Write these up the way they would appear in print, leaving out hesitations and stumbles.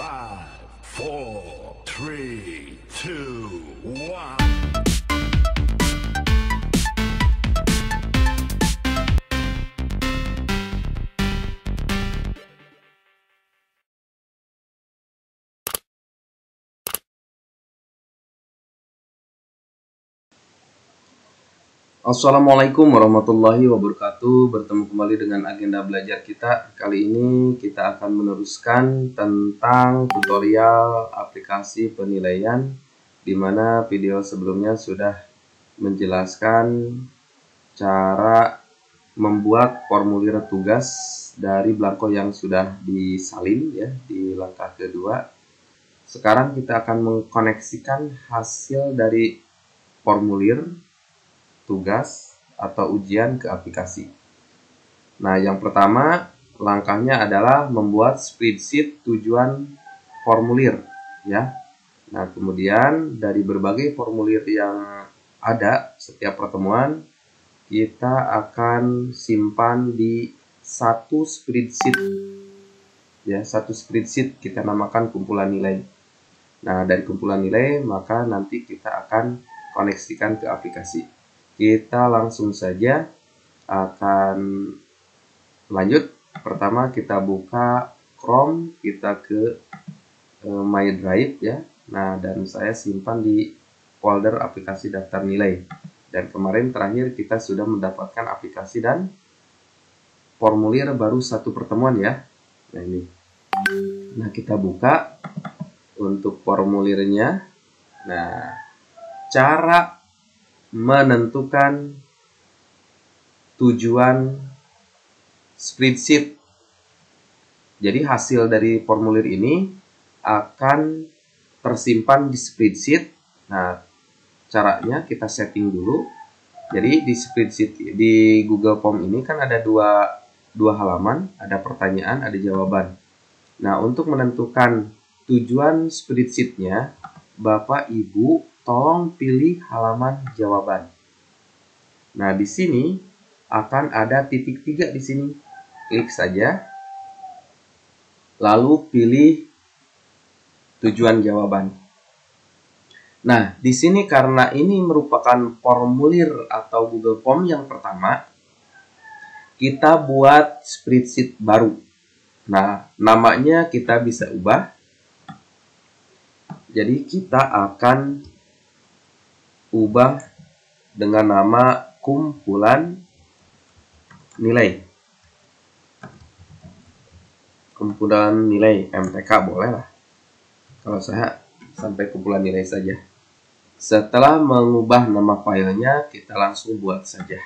Five, four, three, two, one. Assalamualaikum warahmatullahi wabarakatuh. Bertemu kembali dengan agenda belajar kita. Kali ini kita akan meneruskan tentang tutorial aplikasi penilaian, di mana video sebelumnya sudah menjelaskan cara membuat formulir tugas dari belangko yang sudah disalin ya di langkah kedua. Sekarang kita akan mengkoneksikan hasil dari formulir tugas atau ujian ke aplikasi. Nah, yang pertama langkahnya adalah membuat spreadsheet tujuan formulir ya. Nah, kemudian dari berbagai formulir yang ada setiap pertemuan, kita akan simpan di satu spreadsheet ya, satu spreadsheet kita namakan kumpulan nilai. Nah, dari kumpulan nilai maka nanti kita akan koneksikan ke aplikasi. Kita langsung saja akan lanjut. Pertama kita buka Chrome, kita ke My Drive ya. Nah, dan saya simpan di folder aplikasi daftar nilai. Dan kemarin terakhir kita sudah mendapatkan aplikasi dan formulir baru satu pertemuan ya. Nah, ini. Nah, kita buka untuk formulirnya. Nah, cara menentukan tujuan spreadsheet. Jadi hasil dari formulir ini akan tersimpan di spreadsheet. Nah, caranya kita setting dulu. Jadi di spreadsheet di Google Form ini kan ada dua halaman, ada pertanyaan, ada jawaban. Nah, untuk menentukan tujuan spreadsheetnya, Bapak Ibu tolong pilih halaman jawaban. Nah, di sini akan ada titik 3 di sini. Klik saja. Lalu pilih tujuan jawaban. Nah, di sini karena ini merupakan formulir atau Google Form yang pertama, kita buat spreadsheet baru. Nah, namanya kita bisa ubah. Jadi kita akan ubah dengan nama kumpulan nilai. Kumpulan nilai MTK boleh lah. Kalau saya sampai kumpulan nilai saja. Setelah mengubah nama filenya, kita langsung buat saja.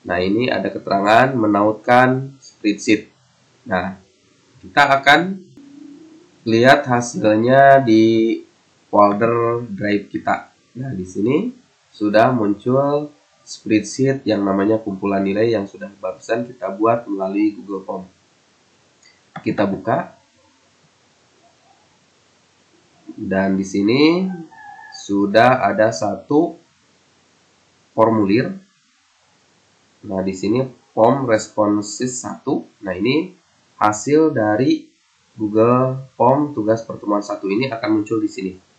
Nah, ini ada keterangan menautkan spreadsheet. Nah, kita akan lihat hasilnya di folder drive kita. Nah, di sini sudah muncul spreadsheet yang namanya kumpulan nilai yang sudah barusan kita buat melalui Google Form. Kita buka. Dan di sini sudah ada satu formulir. Nah, di sini form responses 1. Nah, ini hasil dari Google Form tugas pertemuan 1 ini akan muncul di sini.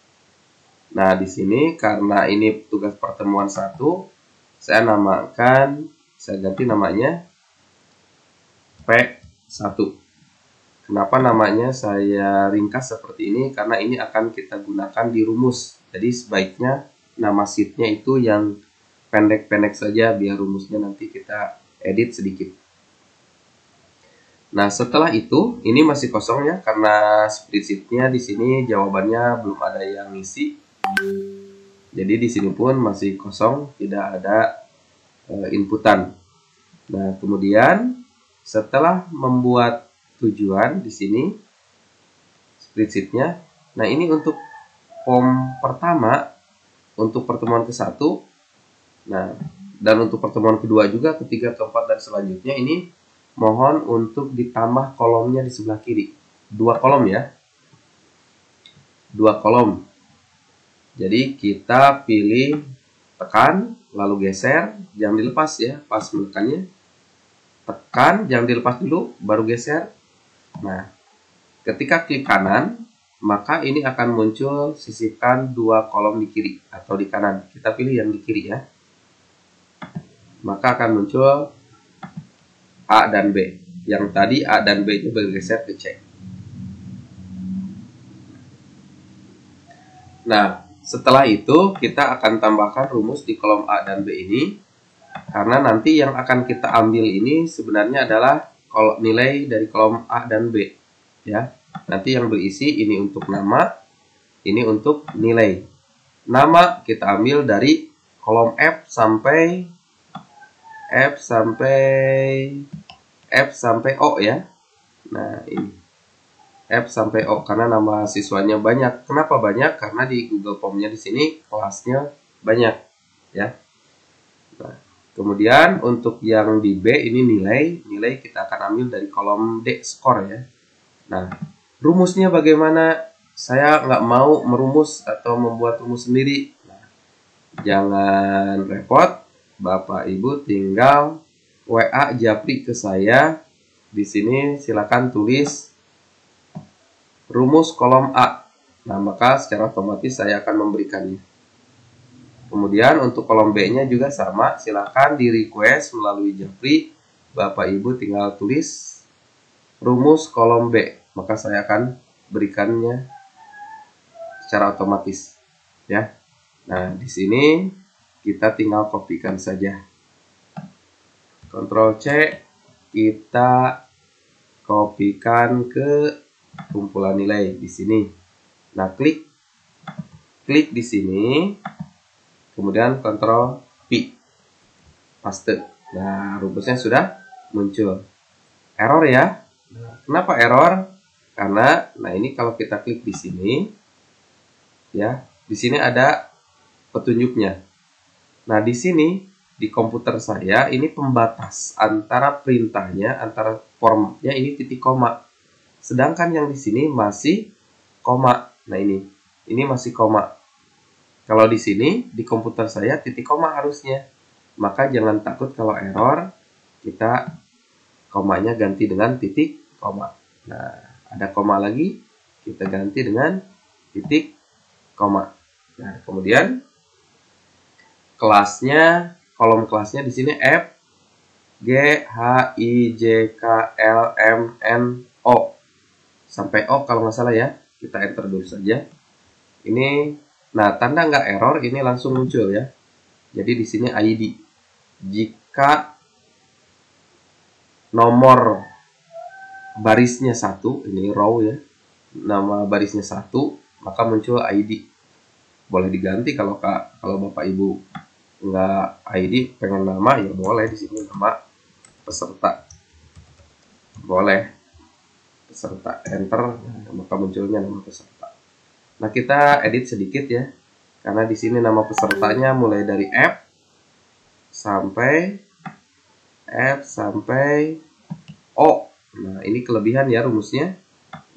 Nah, di sini karena ini tugas pertemuan 1, saya ganti namanya P1. Kenapa namanya saya ringkas seperti ini? Karena ini akan kita gunakan di rumus. Jadi sebaiknya nama sheetnya itu yang pendek-pendek saja, biar rumusnya nanti kita edit sedikit. Nah, setelah itu, ini masih kosong ya, karena spreadsheetnya di sini jawabannya belum ada yang ngisi. Jadi di sini pun masih kosong, tidak ada inputan. Nah, kemudian setelah membuat tujuan di sini spreadsheetnya, nah ini untuk form pertama untuk pertemuan ke-1, nah dan untuk pertemuan kedua juga, ketiga, keempat dan selanjutnya ini mohon untuk ditambah kolomnya di sebelah kiri. 2 kolom ya. 2 kolom. Jadi kita pilih tekan, lalu geser, jangan dilepas ya, pas menekannya. Tekan, jangan dilepas dulu, baru geser. Nah, Ketika klik kanan, maka ini akan muncul sisipkan 2 kolom di kiri atau di kanan. Kita pilih yang di kiri ya. Maka akan muncul A dan B. Yang tadi A dan B itu bergeser ke C. Nah, setelah itu kita akan tambahkan rumus di kolom A dan B ini. Karena nanti yang akan kita ambil ini sebenarnya adalah nilai dari kolom A dan B. Ya, nanti yang berisi ini untuk nama, ini untuk nilai. Nama kita ambil dari kolom F sampai O ya. Nah, ini F sampai O karena nama siswanya banyak. Kenapa banyak? Karena di Google Form-nya di sini kelasnya banyak ya. Nah, kemudian untuk yang di B ini nilai kita akan ambil dari kolom D, skor ya. Nah, rumusnya bagaimana? Saya nggak mau merumus atau membuat rumus sendiri. Nah, jangan repot, Bapak Ibu tinggal WA Japri ke saya. Di sini silakan tulis rumus kolom A. Nah, maka secara otomatis saya akan memberikannya. Kemudian untuk kolom B-nya juga sama, silakan di request melalui Japri. Bapak Ibu tinggal tulis rumus kolom B, maka saya akan berikannya secara otomatis ya. Nah, di sini kita tinggal kopikan saja. Ctrl C, kita kopikan ke kumpulan nilai di sini. Nah, klik di sini, kemudian Ctrl P, paste. Nah, rumusnya sudah muncul. Error ya. Kenapa error? Karena, nah ini kalau kita klik di sini, ya, di sini ada petunjuknya. Nah, di sini di komputer saya ini pembatas antara perintahnya, antara formatnya ini titik koma. Sedangkan yang di sini masih koma. Nah, ini masih koma. Kalau di sini di komputer saya titik koma harusnya. Maka jangan takut kalau error, kita komanya ganti dengan titik koma. Nah, ada koma lagi, kita ganti dengan titik koma. Nah, kemudian kelasnya, kolom kelasnya di sini F, G, H, I, J, K, L, M, N, O. Sampai O kalau nggak salah ya. Kita enter dulu saja. Ini, nah tanda nggak error ini langsung muncul ya. Jadi di sini ID. Jika nomor barisnya 1, ini row ya, nama barisnya 1, maka muncul ID. Boleh diganti kalau Bapak Ibu nggak ID, pengen nama ya boleh di sini nama peserta. Boleh peserta, enter, maka munculnya nama peserta. Nah, kita edit sedikit ya. Karena di sini nama pesertanya mulai dari F sampai O. Nah, ini kelebihan ya rumusnya.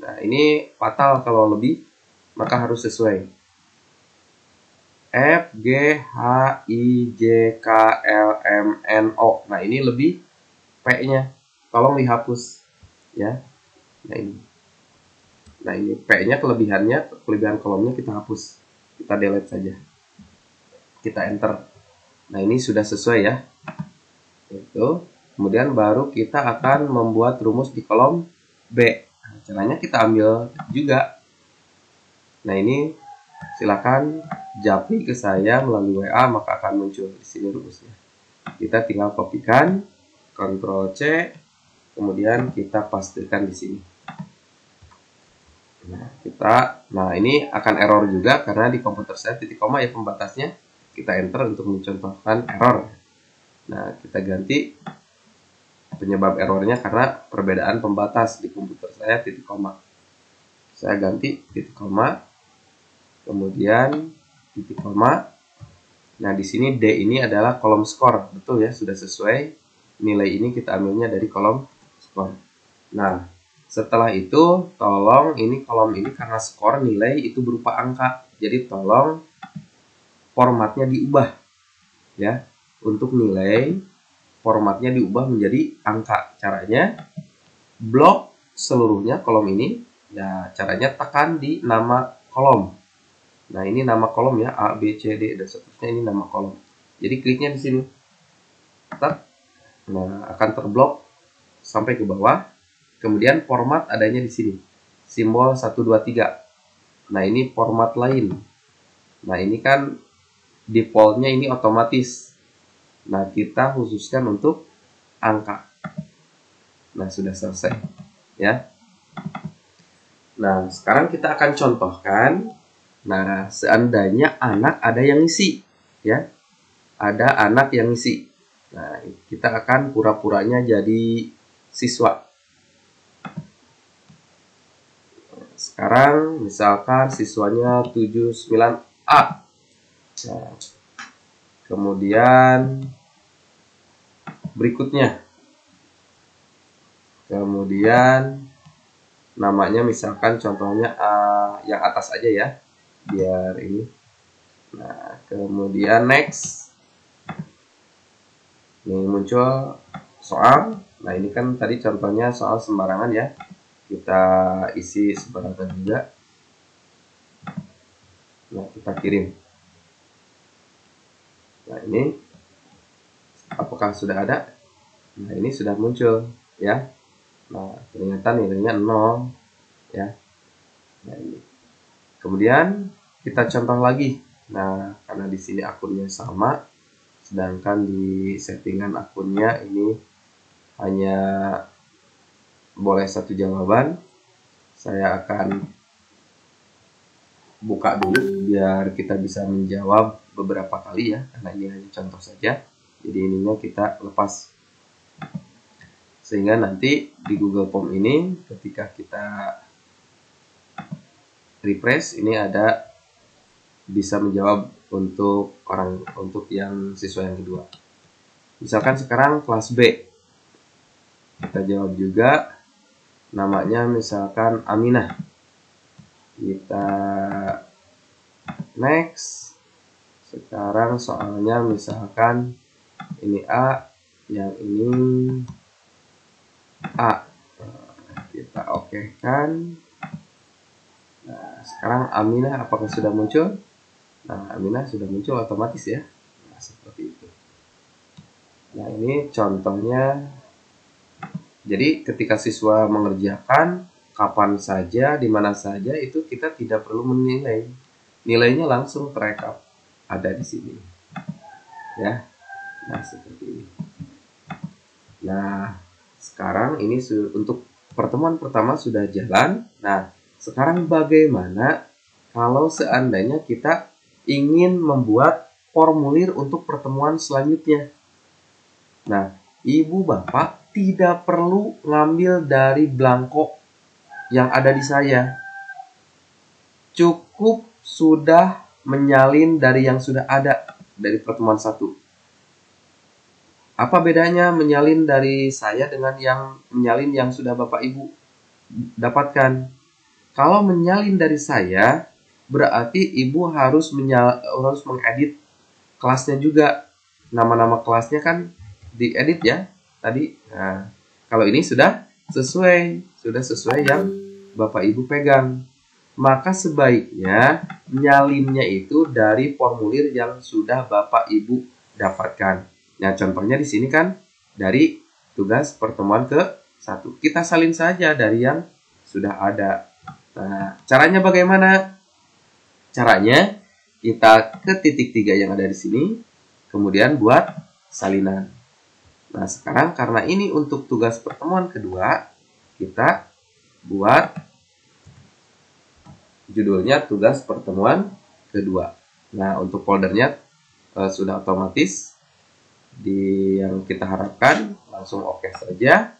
Nah, ini fatal kalau lebih, maka harus sesuai. F, G, H, I, J, K, L, M, N, O. Nah, ini lebih P-nya. Tolong dihapus. Ya. Nah, ini P-nya kelebihan kolomnya kita hapus. Kita delete saja. Kita enter. Nah, ini sudah sesuai ya. Itu. Kemudian baru kita akan membuat rumus di kolom B. Nah, caranya kita ambil juga. Nah, ini silakan japri ke saya melalui WA, maka akan muncul di sini rumusnya. Kita tinggal kopikan, Ctrl C, kemudian kita pastekan di sini. Nah, ini akan error juga karena di komputer saya titik koma ya pembatasnya. Kita enter untuk mencontohkan error. Nah, kita ganti penyebab errornya karena perbedaan pembatas di komputer saya titik koma. Saya ganti titik koma, kemudian titik koma. Nah, di sini D ini adalah kolom skor. Betul ya, sudah sesuai. Nilai ini kita ambilnya dari kolom skor. Nah, setelah itu tolong ini kolom ini karena skor nilai itu berupa angka. Jadi tolong formatnya diubah ya. Untuk nilai formatnya diubah menjadi angka. Caranya blok seluruhnya kolom ini Nah, caranya tekan di nama kolom. Nah, ini nama kolom ya, A, B, C, D, dan seterusnya. Ini nama kolom. Jadi kliknya di sini. Nah, akan terblok sampai ke bawah. Kemudian format adanya di sini. Simbol 123. Nah, ini format lain. Nah, ini kan defaultnya ini otomatis. Nah, kita khususkan untuk angka. Nah, sudah selesai. Ya. Nah, sekarang kita akan contohkan. Nah, seandainya anak ada yang ngisi. Ya. Ada anak yang ngisi. Nah, kita akan pura-puranya jadi siswa. Sekarang misalkan siswanya 79A. Nah, kemudian berikutnya. Kemudian namanya misalkan contohnya yang atas aja ya. Biar ini. Nah, kemudian next. Ini muncul soal. Nah, ini kan tadi contohnya soal sembarangan ya. Kita isi sembarangan juga. Nah, kita kirim. Nah, ini apakah sudah ada? Nah, ini sudah muncul ya. Nah, ternyata nilainya 0 ya. Nah, ini. Kemudian kita contoh lagi. Nah, karena di sini akunnya sama, sedangkan di settingan akunnya ini hanya boleh satu jawaban. Saya akan buka dulu biar kita bisa menjawab beberapa kali ya, karena ini hanya contoh saja. Jadi ininya kita lepas. Sehingga nanti di Google Form ini ketika kita refresh ini ada bisa menjawab untuk yang siswa yang kedua. Misalkan sekarang kelas B. Kita jawab juga. Namanya misalkan Aminah. Kita next. Sekarang soalnya misalkan ini A, yang ini A. Kita oke kan. Nah, sekarang Aminah apakah sudah muncul? Nah, Aminah sudah muncul otomatis ya. Nah, seperti itu. Nah, ini contohnya. Jadi ketika siswa mengerjakan kapan saja, di mana saja, itu kita tidak perlu menilai. Nilainya langsung terekam ada di sini. Ya. Nah, seperti ini. Nah, sekarang ini untuk pertemuan pertama sudah jalan. Nah, sekarang bagaimana kalau seandainya kita ingin membuat formulir untuk pertemuan selanjutnya? Nah, ibu bapak tidak perlu ngambil dari belangko yang ada di saya. Cukup sudah menyalin dari yang sudah ada dari pertemuan 1. Apa bedanya menyalin dari saya dengan yang menyalin yang sudah bapak ibu dapatkan? Kalau menyalin dari saya, berarti ibu harus mengedit kelasnya juga. Nama-nama kelasnya kan diedit ya tadi. Nah, kalau ini sudah sesuai yang bapak ibu pegang. Maka sebaiknya nyalinnya itu dari formulir yang sudah bapak ibu dapatkan. Nah, contohnya di sini kan dari tugas pertemuan ke-1. Kita salin saja dari yang sudah ada. Nah, caranya bagaimana? Caranya kita ke titik 3 yang ada di sini, kemudian buat salinan. Nah, sekarang karena ini untuk tugas pertemuan kedua, kita buat judulnya tugas pertemuan kedua. Nah, untuk foldernya sudah otomatis di yang kita harapkan, langsung oke saja.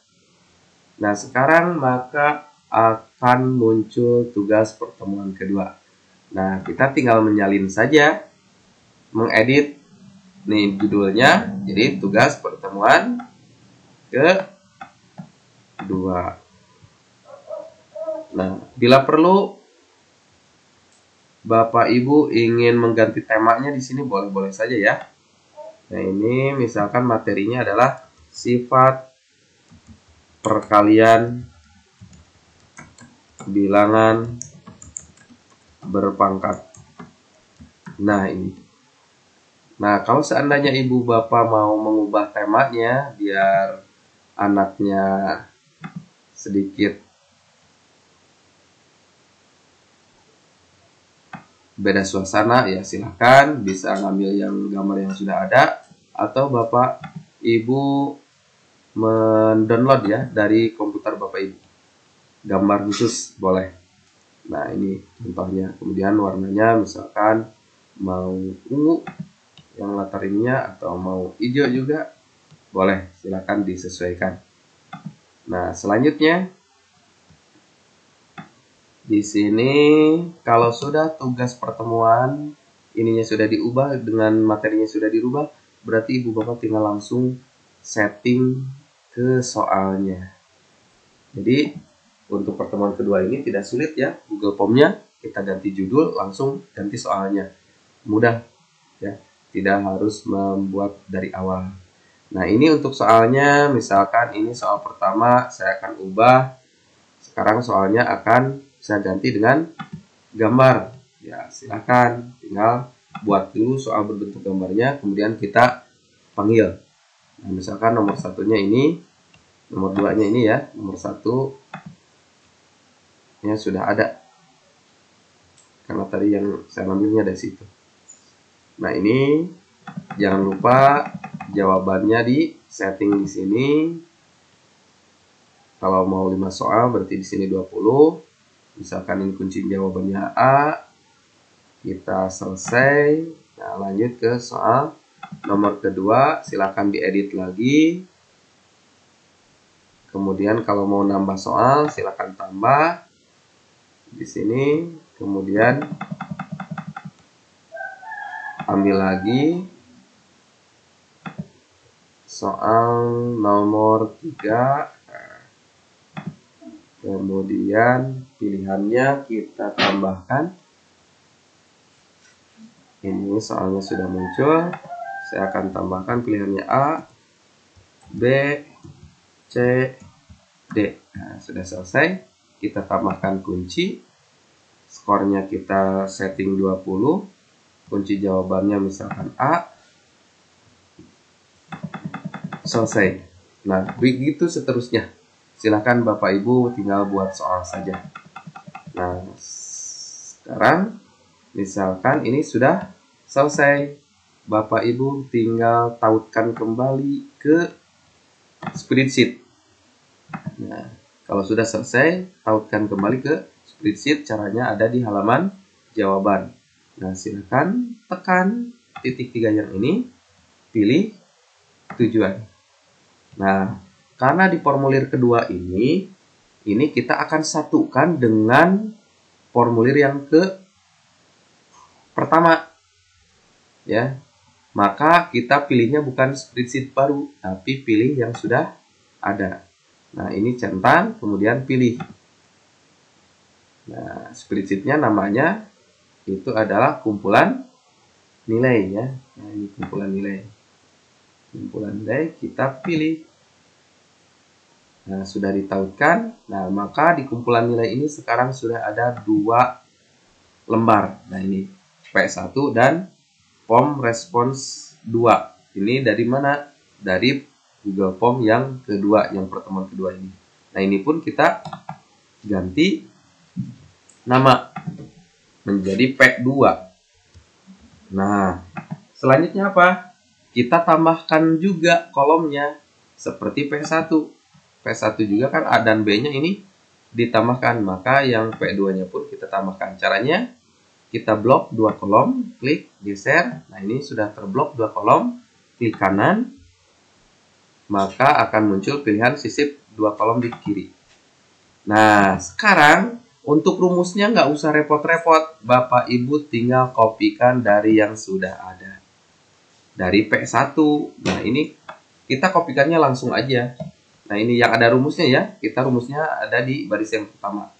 Nah, sekarang maka akan muncul tugas pertemuan kedua. Nah, kita tinggal menyalin saja, mengedit nih judulnya, jadi tugas pertemuan kedua. Nah, bila perlu Bapak Ibu ingin mengganti temanya di sini boleh-boleh saja ya. Nah, ini misalkan materinya adalah sifat perkalian bilangan berpangkat. Nah, ini. Nah, kalau seandainya ibu bapak mau mengubah temanya biar anaknya sedikit beda suasana, ya silahkan bisa ngambil yang gambar yang sudah ada, atau bapak ibu mendownload ya dari komputer bapak ibu gambar khusus boleh. Nah, ini contohnya. Kemudian warnanya misalkan mau ungu yang latar ininya, atau mau hijau juga boleh, silahkan disesuaikan. Nah, selanjutnya di sini kalau sudah tugas pertemuan ininya sudah diubah dengan materinya sudah dirubah, berarti ibu bapak tinggal langsung setting ke soalnya. Jadi untuk pertemuan kedua ini tidak sulit ya, Google Form-nya kita ganti judul, langsung ganti soalnya, mudah ya, tidak harus membuat dari awal. Nah, ini untuk soalnya, misalkan ini soal pertama saya akan ubah, sekarang soalnya akan saya ganti dengan gambar. Ya, silakan tinggal buat dulu soal berbentuk gambarnya, kemudian kita panggil. Nah, misalkan nomor satunya ini, nomor 2-nya ini ya, nomor 1 ya sudah ada, karena tadi yang saya ambilnya dari situ. Nah, ini jangan lupa jawabannya di setting di sini. Kalau mau 5 soal berarti di sini 20. Misalkan ini kunci jawabannya A, kita selesai. Nah, lanjut ke soal nomor kedua, silakan diedit lagi. Kemudian kalau mau nambah soal silakan tambah di sini. Kemudian ambil lagi soal nomor 3. Kemudian pilihannya kita tambahkan. Ini soalnya sudah muncul. Saya akan tambahkan pilihannya A, B, C, D. Nah, sudah selesai. Kita tambahkan kunci. Skornya kita setting 20. Kunci jawabannya misalkan A. Selesai. Nah, begitu seterusnya. Silahkan Bapak Ibu tinggal buat soal saja. Nah, sekarang misalkan ini sudah selesai. Bapak Ibu tinggal tautkan kembali ke spreadsheet. Nah, kalau sudah selesai, tautkan kembali ke spreadsheet. Caranya ada di halaman jawaban. Nah, silakan tekan titik 3 yang ini, pilih tujuan. Nah, karena di formulir kedua ini kita akan satukan dengan formulir yang ke pertama. Ya. Maka kita pilihnya bukan spreadsheet baru, tapi pilih yang sudah ada. Nah, ini centang, kemudian pilih. Nah, spreadsheetnya namanya itu adalah kumpulan nilai ya. Nah, ini kumpulan nilai. Kumpulan nilai kita pilih. Nah, sudah ditautkan. Nah, maka di kumpulan nilai ini sekarang sudah ada 2 lembar. Nah, ini P1 dan Form Response 2. Ini dari mana? Dari Google Form yang kedua, yang pertemuan kedua ini. Nah, ini pun kita ganti nama menjadi P2. Nah, selanjutnya apa? Kita tambahkan juga kolomnya seperti P1. P1 juga kan A dan B-nya ini ditambahkan, maka yang P2-nya pun kita tambahkan. Caranya kita blok 2 kolom, klik, geser. Nah, ini sudah terblok 2 kolom, klik kanan, maka akan muncul pilihan sisip 2 kolom di kiri. Nah, sekarang untuk rumusnya nggak usah repot-repot. Bapak Ibu tinggal kopikan dari yang sudah ada. Dari P1. Nah, ini kita kopikannya langsung aja. Nah, ini yang ada rumusnya ya. Kita rumusnya ada di baris yang pertama.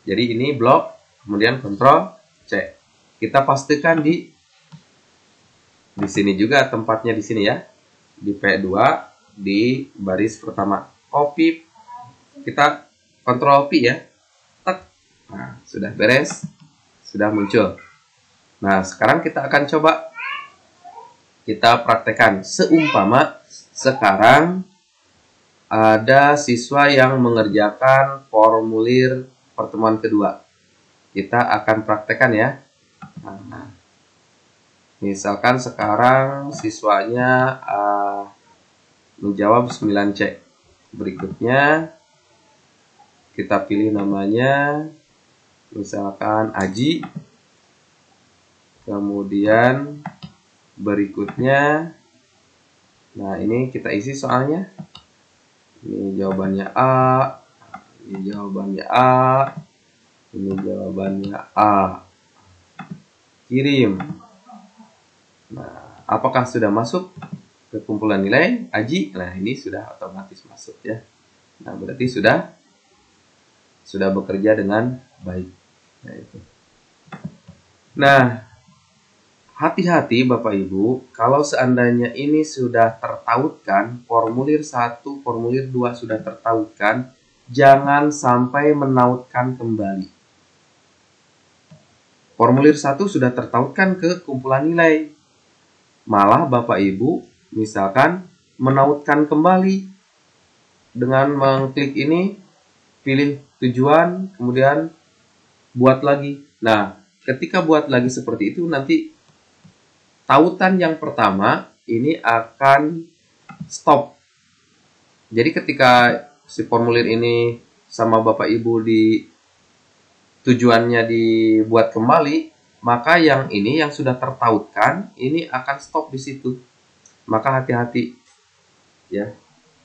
Jadi ini blok, kemudian Ctrl C. Kita pastikan di sini juga tempatnya di sini ya. Di P2 di baris pertama. Copy. Kita Ctrl P ya. Tek. Nah, sudah beres, sudah muncul. Nah, sekarang kita akan coba kita praktekkan. Seumpama sekarang ada siswa yang mengerjakan formulir pertemuan kedua. Kita akan praktekkan ya. Nah, misalkan sekarang siswanya menjawab 9C. Berikutnya kita pilih namanya, misalkan Aji. Kemudian berikutnya, nah ini kita isi soalnya. Ini jawabannya A, ini jawabannya A, ini jawabannya A. Kirim. Nah, apakah sudah masuk ke kumpulan nilai Aji? Nah, ini sudah otomatis masuk ya. Nah, berarti sudah bekerja dengan baik. Nah, itu. Nah, hati-hati Bapak Ibu, kalau seandainya ini sudah tertautkan, formulir 1, formulir 2 sudah tertautkan, jangan sampai menautkan kembali. Formulir 1 sudah tertautkan ke kumpulan nilai. Malah Bapak Ibu, misalkan menautkan kembali dengan mengklik ini, pilih tujuan, kemudian buat lagi. Nah, ketika buat lagi seperti itu, nanti tautan yang pertama ini akan stop. Jadi ketika si formulir ini sama Bapak Ibu di tujuannya dibuat kembali, maka yang ini yang sudah tertautkan ini akan stop di situ. Maka hati-hati ya.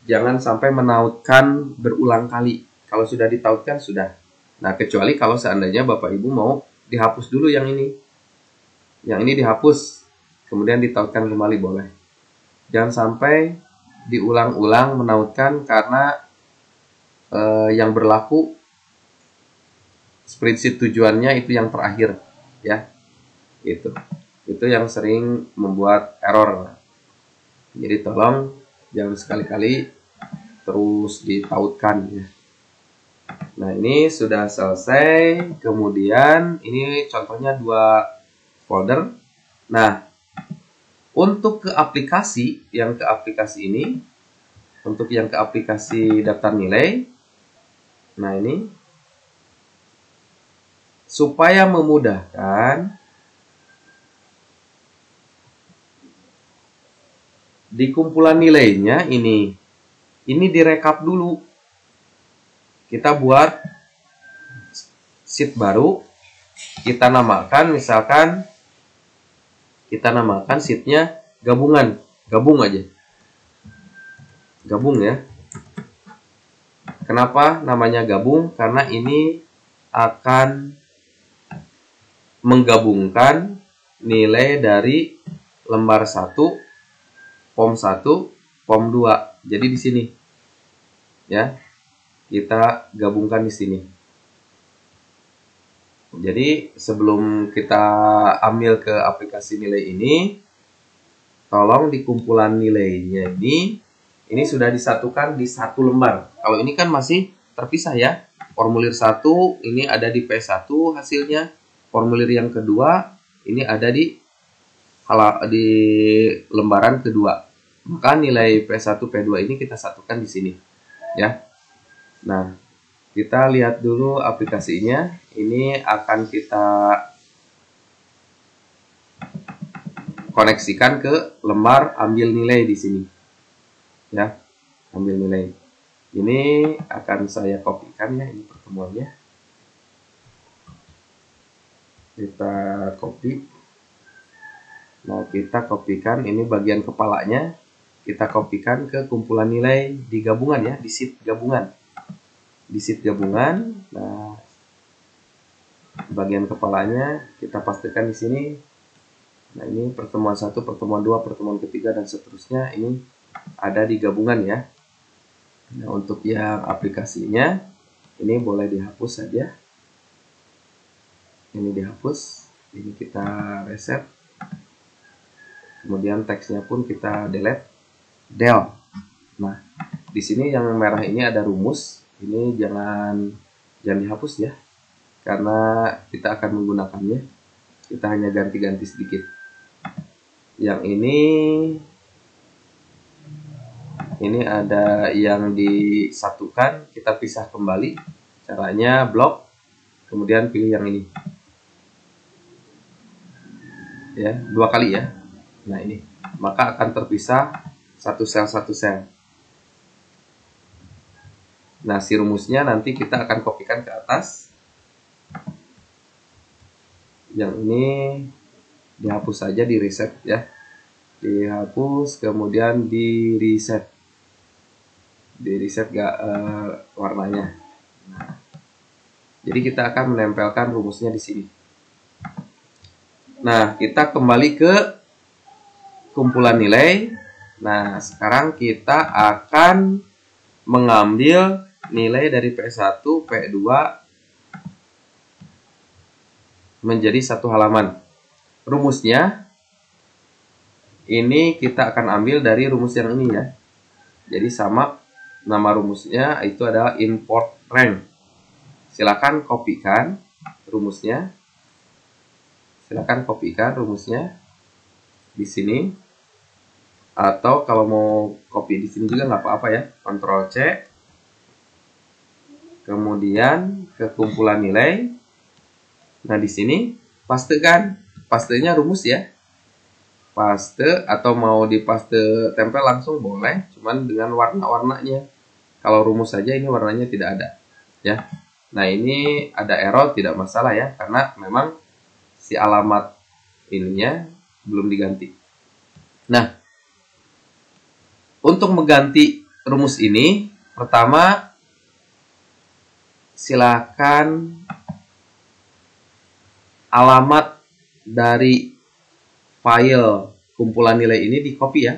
Jangan sampai menautkan berulang kali. Kalau sudah ditautkan sudah. Nah, kecuali kalau seandainya Bapak Ibu mau dihapus dulu yang ini. Yang ini dihapus, kemudian ditautkan kembali boleh. Jangan sampai diulang-ulang menautkan karena yang berlaku spreadsheet tujuannya itu yang terakhir ya. Itu yang sering membuat error. Jadi tolong jangan sekali-kali terus ditautkan ya. Nah, ini sudah selesai. Kemudian ini contohnya 2 folder. Nah, untuk ke aplikasi, untuk yang ke aplikasi daftar nilai, nah ini, supaya memudahkan, di kumpulan nilainya ini direkap dulu. Kita buat sheet baru, kita namakan, misalkan kita namakan sheetnya gabungan, gabung aja, gabung ya. Kenapa namanya gabung? Karena ini akan menggabungkan nilai dari lembar 1, POM 1, POM 2. Jadi di sini ya, kita gabungkan di sini. Jadi sebelum kita ambil ke aplikasi nilai ini, tolong di kumpulan nilainya ini sudah disatukan di 1 lembar. Kalau ini kan masih terpisah ya. Formulir 1 ini ada di P1 hasilnya. Formulir yang kedua ini ada di lembaran kedua. Maka nilai P1, P2 ini kita satukan di sini ya. Nah, kita lihat dulu aplikasinya. Ini akan kita koneksikan ke lembar ambil nilai di sini. Ya, ambil nilai. Ini akan saya kopikan ya, ini pertemuannya. Kita copy. Nah, kita kopikan ini bagian kepalanya. Kita kopikan ke kumpulan nilai di gabungan ya, di sheet gabungan. Di sheet gabungan. Nah, bagian kepalanya kita pastikan di sini. Nah, ini pertemuan 1, pertemuan 2, pertemuan ketiga dan seterusnya ini ada di gabungan ya. Nah, untuk yang aplikasinya ini boleh dihapus saja. Ini dihapus, ini kita reset. Kemudian teksnya pun kita delete, del. Nah, di sini yang merah ini ada rumus. Ini jangan dihapus ya. karena kita akan menggunakannya. Kita hanya ganti-ganti sedikit. Yang ini ada yang disatukan, kita pisah kembali. Caranya blok, kemudian pilih yang ini. Ya, 2 kali ya. Nah ini, maka akan terpisah satu sel. Nah, si rumusnya nanti kita akan kopikan ke atas. Yang ini dihapus saja, di reset ya. Dihapus, kemudian di reset. Di reset warnanya. Nah, jadi kita akan menempelkan rumusnya di sini. Nah, kita kembali ke kumpulan nilai. Nah, sekarang kita akan mengambil nilai dari P1, P2 menjadi satu halaman. Rumusnya ini kita akan ambil dari rumus yang ini ya. Jadi sama, nama rumusnya itu adalah import rank. Silakan kopikan rumusnya. Di sini. Atau kalau mau copy di sini juga nggak apa-apa ya. Ctrl C. Kemudian ke kumpulan nilai. Nah, di sini pastekan. Pastenya rumus ya. Paste atau mau dipaste tempel langsung boleh, cuman dengan warna-warnanya. Kalau rumus saja ini warnanya tidak ada ya. Nah, ini ada error, tidak masalah ya, karena memang si alamat ininya belum diganti. Nah, untuk mengganti rumus ini, pertama silakan alamat dari file kumpulan nilai ini di copy ya.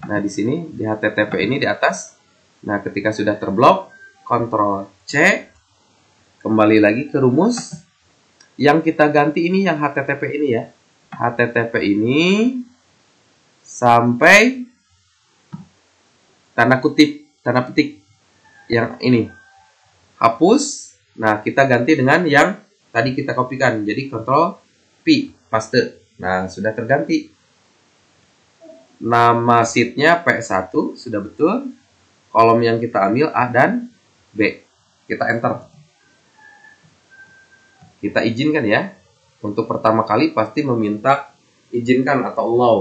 Nah, di sini di HTTP ini di atas. Nah, ketika sudah terblok, Ctrl C, kembali lagi ke rumus. Yang kita ganti ini yang HTTP ini ya. HTTP ini sampai tanda petik yang ini. Hapus. Nah, kita ganti dengan yang tadi kita kopikan. Jadi Ctrl P, paste. Nah, sudah terganti. Nama sheetnya P1 sudah betul. Kolom yang kita ambil A dan B. Kita enter. Kita izinkan ya. Untuk pertama kali pasti meminta izinkan atau allow.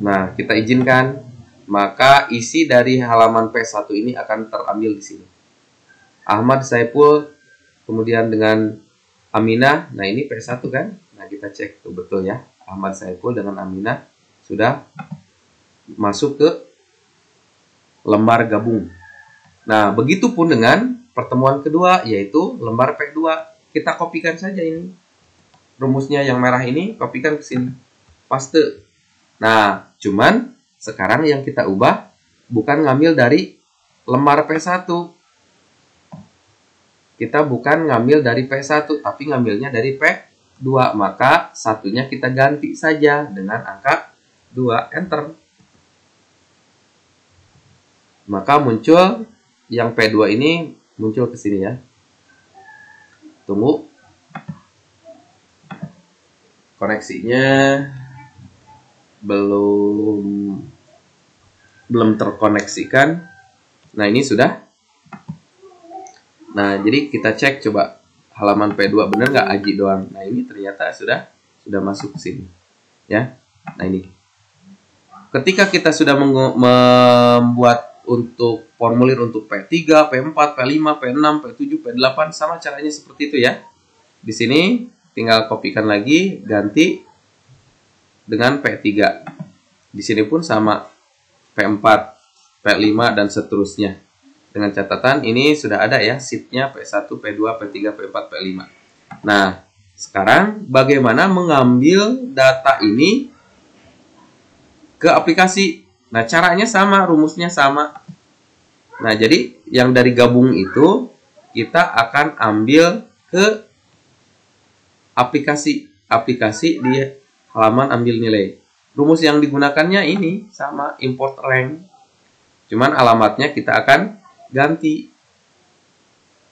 Nah, kita izinkan. Maka isi dari halaman P1 ini akan terambil di sini. Ahmad Saiful, kemudian dengan Aminah. Nah, ini P1 kan? Nah, kita cek tuh betul ya. Ahmad Saiful dengan Aminah sudah masuk ke lembar gabung. Nah, begitupun dengan pertemuan kedua, yaitu lembar P2. Kita kopikan saja ini. Rumusnya yang merah ini, kopikan ke sini. Paste. Nah, cuman sekarang yang kita ubah bukan ngambil dari lembar P1. Kita bukan ngambil dari P1, tapi ngambilnya dari P2. Maka satunya kita ganti saja dengan angka 2, enter. Maka muncul yang P2 ini muncul ke sini ya. Tunggu. Koneksinya belum terkoneksikan. Nah, ini sudah. Nah, jadi kita cek coba halaman P2 benar nggak Aji doang. Nah, ini ternyata sudah masuk ke sini. Ya. Nah, ini. Ketika kita sudah membuat untuk formulir untuk P3, P4, P5, P6, P7, P8 sama caranya seperti itu ya. Di sini tinggal kopikan lagi, ganti dengan P3. Di sini pun sama P4, P5 dan seterusnya. Dengan catatan ini sudah ada ya sheetnya P1, P2, P3, P4, P5. Nah, sekarang bagaimana mengambil data ini ke aplikasi? Nah, caranya sama, rumusnya sama. Nah, jadi yang dari gabung itu kita akan ambil ke aplikasi di halaman ambil nilai. Rumus yang digunakannya ini sama, import rank. Cuman alamatnya kita akan ganti.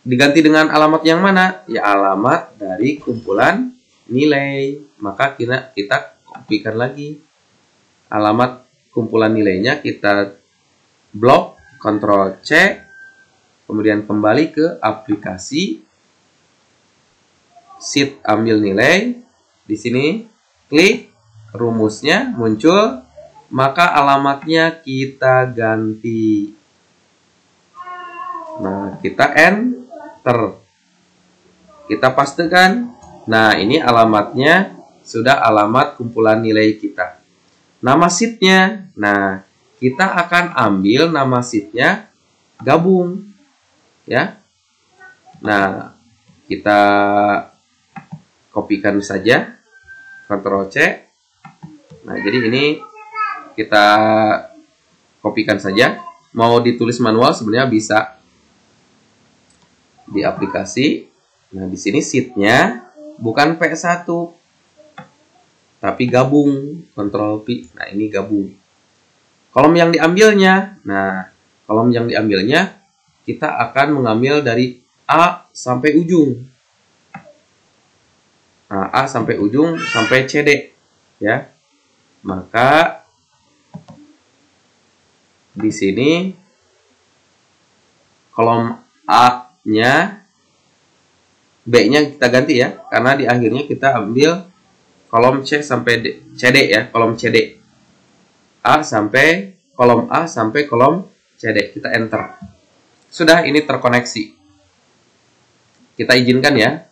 diganti dengan alamat yang mana? Ya alamat dari kumpulan nilai. Maka kita kopikan lagi alamat kumpulan nilainya, kita blok, Ctrl C, kemudian kembali ke aplikasi, sheet ambil nilai, di sini klik, rumusnya muncul, maka alamatnya kita ganti. Nah, kita enter, kita pastekan. Nah, ini alamatnya sudah alamat kumpulan nilai kita. Nama sheetnya, nah kita akan ambil nama sheetnya gabung, ya. Nah, kita kopikan saja, Ctrl C. Nah, jadi ini kita kopikan saja. Mau ditulis manual sebenarnya bisa di aplikasi. Nah, di sini sheetnya bukan P1, tapi gabung, Ctrl P. Nah, ini gabung. Kolom yang diambilnya, nah kolom yang diambilnya kita akan mengambil dari A sampai ujung. Nah, A sampai ujung sampai CD, ya. Maka di sini kolom A-nya, B-nya kita ganti ya, karena di akhirnya kita ambil kolom C sampai CD ya, kolom CD. Kolom A sampai kolom CD. Kita enter. Sudah, ini terkoneksi. Kita izinkan ya.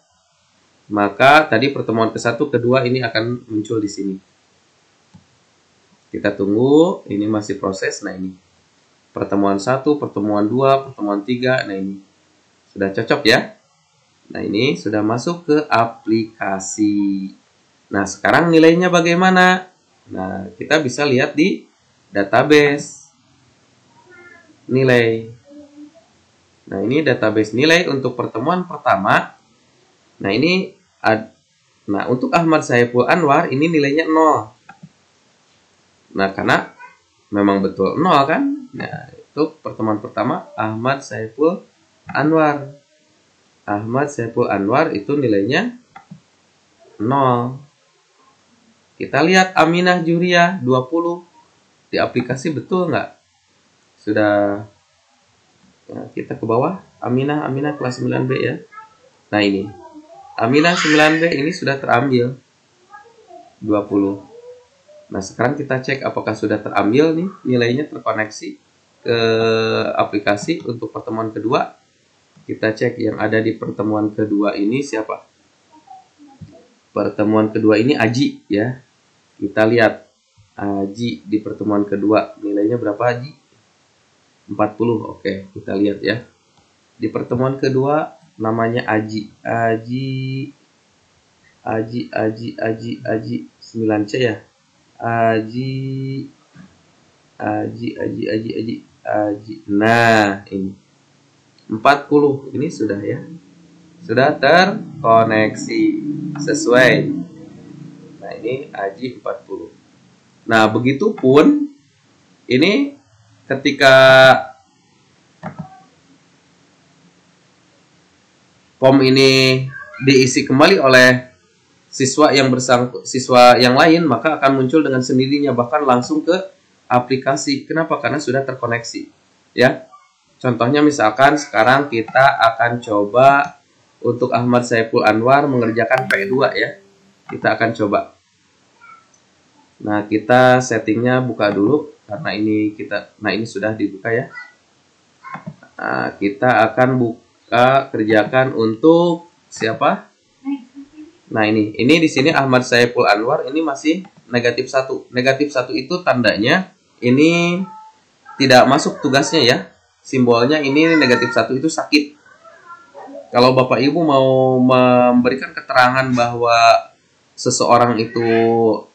Maka tadi pertemuan ke-1, ke-2 ini akan muncul di sini. Kita tunggu, ini masih proses. Nah, ini pertemuan 1, pertemuan 2, pertemuan 3. Nah, ini sudah cocok ya. Nah, ini sudah masuk ke aplikasi. Nah, sekarang nilainya bagaimana? Nah, kita bisa lihat di database nilai. Nah, ini database nilai untuk pertemuan pertama. Nah, ini untuk Ahmad Saiful Anwar ini nilainya 0. Nah, karena memang betul 0 kan? Nah, itu pertemuan pertama Ahmad Saiful Anwar. Ahmad Saiful Anwar itu nilainya 0. Kita lihat Aminah Juriah 20 di aplikasi, betul nggak? Sudah. Nah, kita ke bawah, Aminah kelas 9B ya. Nah, ini Aminah 9B ini sudah terambil 20. Nah, sekarang kita cek apakah sudah terambil nih, nilainya terkoneksi ke aplikasi. Untuk pertemuan kedua, kita cek yang ada di pertemuan kedua ini siapa? Pertemuan kedua ini Aji ya. Kita lihat Aji di pertemuan kedua nilainya berapa Aji? 40. Oke, kita lihat ya. Di pertemuan kedua namanya Aji 9C ya. Aji. Nah, ini 40 ini sudah ya. Sudah terkoneksi sesuai. Nah, ini Aji 40. Nah, begitupun ini ketika form ini diisi kembali oleh siswa yang lain, maka akan muncul dengan sendirinya, bahkan langsung ke aplikasi. Kenapa? Karena sudah terkoneksi. Ya. Contohnya misalkan sekarang kita akan coba untuk Ahmad Saiful Anwar mengerjakan P2 ya. Kita akan coba. Nah, kita settingnya buka dulu karena ini ini sudah dibuka ya. Nah, kita akan buka kerjakan untuk siapa? Nah, ini di sini Ahmad Saiful Anwar ini masih negatif 1. Negatif 1 itu tandanya ini tidak masuk tugasnya ya. Simbolnya ini negatif 1 itu sakit. Kalau Bapak Ibu mau memberikan keterangan bahwa seseorang itu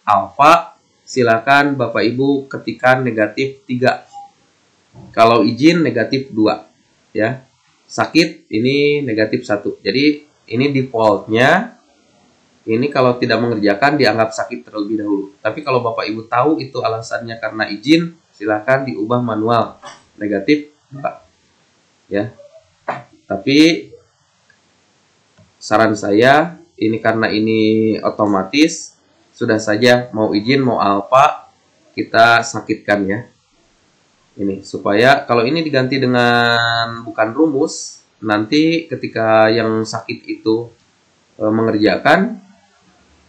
alfa, silakan Bapak Ibu ketikkan negatif 3. Kalau izin negatif 2 ya. Sakit ini negatif 1. Jadi ini defaultnya, ini kalau tidak mengerjakan dianggap sakit terlebih dahulu. Tapi kalau Bapak Ibu tahu itu alasannya karena izin, silakan diubah manual negatif 2 ya. Tapi saran saya ini karena ini otomatis, sudah saja mau izin mau alfa kita sakitkan ya. Ini supaya kalau ini diganti dengan bukan rumus, nanti ketika yang sakit itu mengerjakan,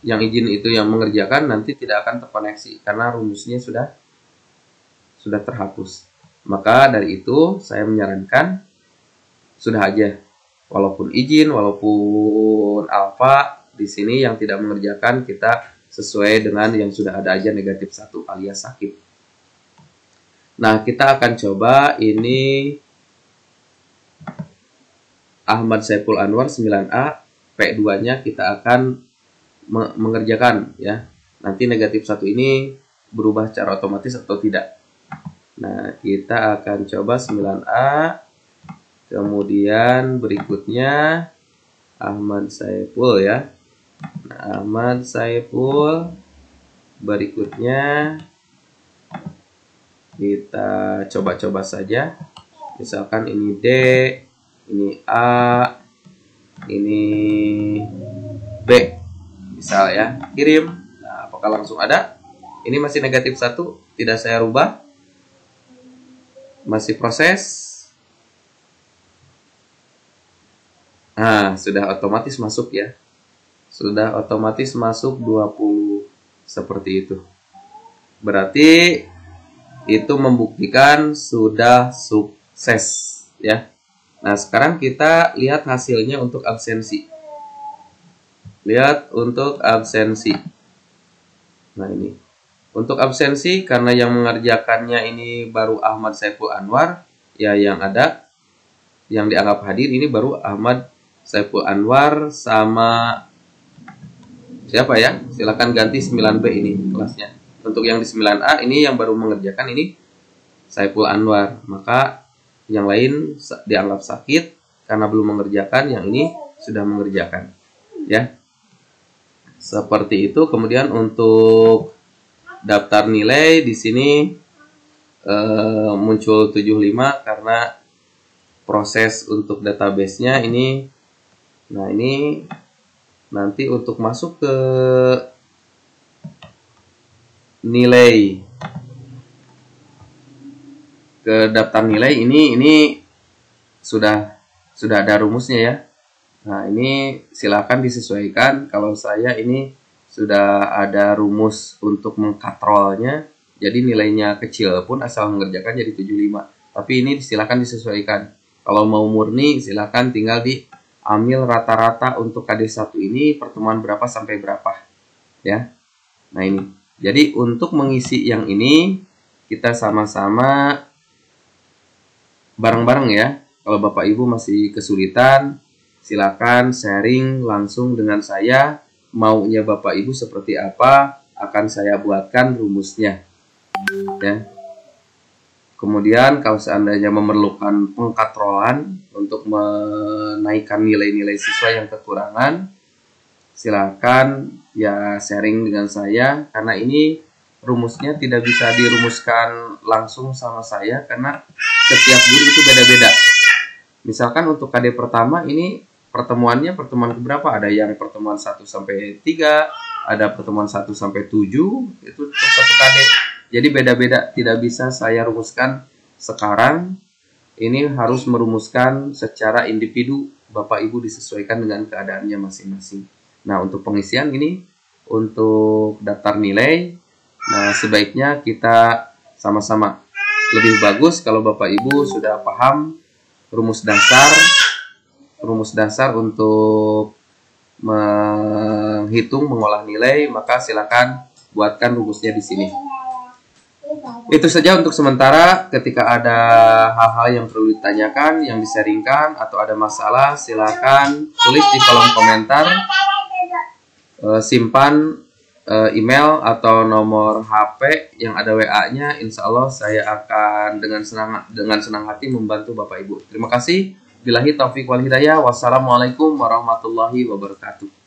yang izin itu yang mengerjakan, nanti tidak akan terkoneksi karena rumusnya sudah terhapus. Maka dari itu saya menyarankan sudah aja, walaupun izin, walaupun alfa, di sini yang tidak mengerjakan kita sesuai dengan yang sudah ada aja negatif 1 alias sakit. Nah, kita akan coba ini Ahmad Saiful Anwar 9A, P2-nya kita akan mengerjakan ya. Nanti negatif 1 ini berubah secara otomatis atau tidak. Nah, kita akan coba 9A. Kemudian berikutnya Ahmad Saiful ya. Nah, Ahmad Saiful. Berikutnya kita coba-coba saja. Misalkan ini D, ini A, ini B. Misal ya, kirim. Nah, apakah langsung ada? Ini masih negatif 1, tidak saya rubah. Masih proses. Nah, sudah otomatis masuk ya. Sudah otomatis masuk 20 seperti itu. Berarti itu membuktikan sudah sukses ya. Nah, sekarang kita lihat hasilnya untuk absensi. Lihat untuk absensi. Nah, ini. Untuk absensi karena yang mengerjakannya ini baru Ahmad Saiful Anwar, ya yang ada yang dianggap hadir ini baru Ahmad Saiful Anwar sama siapa ya? Silakan ganti 9B ini kelasnya. Untuk yang di 9A ini yang baru mengerjakan ini Saiful Anwar. Maka yang lain dianggap sakit karena belum mengerjakan, yang ini sudah mengerjakan. Ya. Seperti itu. Kemudian untuk daftar nilai di sini muncul 75 karena proses untuk database-nya ini. Nah, ini nanti untuk masuk ke nilai, ke daftar nilai ini sudah ada rumusnya ya. Nah, ini silakan disesuaikan. Kalau saya ini sudah ada rumus untuk mengkatrolnya, jadi nilainya kecil pun asal mengerjakan jadi 75. Tapi ini silakan disesuaikan. Kalau mau murni silakan tinggal diambil rata-rata untuk KD1 ini pertemuan berapa sampai berapa ya. Nah, ini. Jadi untuk mengisi yang ini kita sama-sama bareng-bareng ya. Kalau Bapak Ibu masih kesulitan, silakan sharing langsung dengan saya. Maunya Bapak Ibu seperti apa, akan saya buatkan rumusnya. Ya. Kemudian kalau seandainya memerlukan pengkatrolan untuk menaikkan nilai-nilai siswa yang kekurangan, silakan ya sharing dengan saya, karena ini rumusnya tidak bisa dirumuskan langsung sama saya karena setiap guru itu beda-beda. Misalkan untuk KD pertama ini pertemuannya pertemuan keberapa? Ada yang pertemuan 1 sampai 3, ada pertemuan 1 sampai 7, itu untuk satu KD. Jadi beda-beda, tidak bisa saya rumuskan sekarang. Ini harus merumuskan secara individu, Bapak Ibu disesuaikan dengan keadaannya masing-masing. Nah, untuk pengisian ini, untuk daftar nilai, nah sebaiknya kita sama-sama. Lebih bagus kalau Bapak Ibu sudah paham rumus dasar untuk menghitung, mengolah nilai, maka silakan buatkan rumusnya di sini. Itu saja untuk sementara. Ketika ada hal-hal yang perlu ditanyakan, yang disaringkan, atau ada masalah, silakan tulis di kolom komentar. Simpan email atau nomor HP yang ada WA-nya. Insya Allah saya akan dengan senang hati membantu Bapak Ibu. Terima kasih. Billahi taufiq wal hidayah. Wassalamualaikum warahmatullahi wabarakatuh.